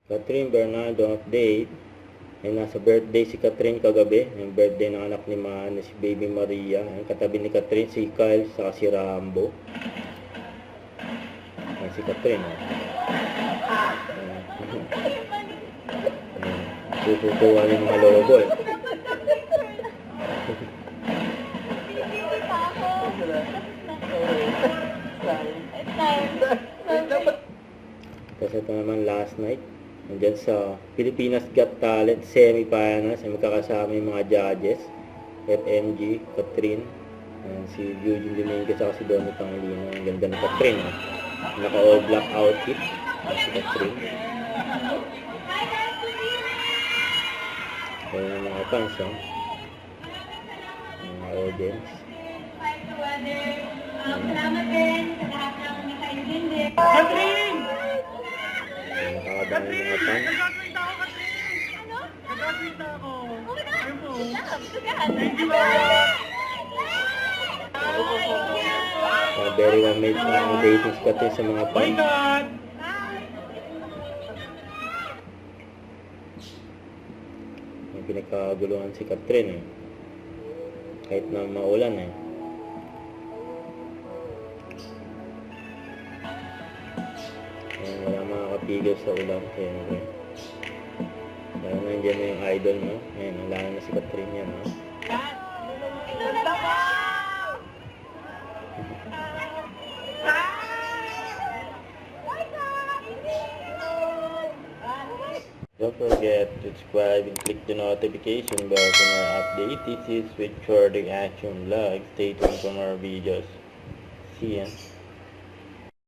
Catherine Bernardo update. Ay nasa birthday si Catherine kagabi. Yung birthday ng anak ni Mana, si Baby Maria. Ang katabi ni Catherine, si Kyle, saka si Rambo. Ay, si Catherine. Tututuwa yung mga lobo eh. Tapos ito naman last night. Nandyan sa Pilipinas Got Talent semi-finals ay magkakasama yung mga judges. FMG, Catherine, si Eugene Dominguez at si Donnie Pangilinan. Ang ganda ni Catherine. Naka all black outfit. Si Catherine. Kaya yung mga fans, yung mga audience. Salamat din sa lahat ng nakaibin din. Catherine! Nakakadami yung mga fans. Nag-graduate ako, Catherine! Ano? Nag-graduate ako. Ayun po. Thank you, Very well made dating si Catherine sa mga My fans. God! May pinagkaguluhan si Catherine eh. Kahit na maulan eh. Kaya wala makakapigil sa ulan. Siyempre. Dahil nandiyan na yung idol mo. Ayan, nalala na si Catherine yan. Don't forget to subscribe and click the notification bell for more updates. This is with Short Action Vlog. Stay tuned for more videos. See ya.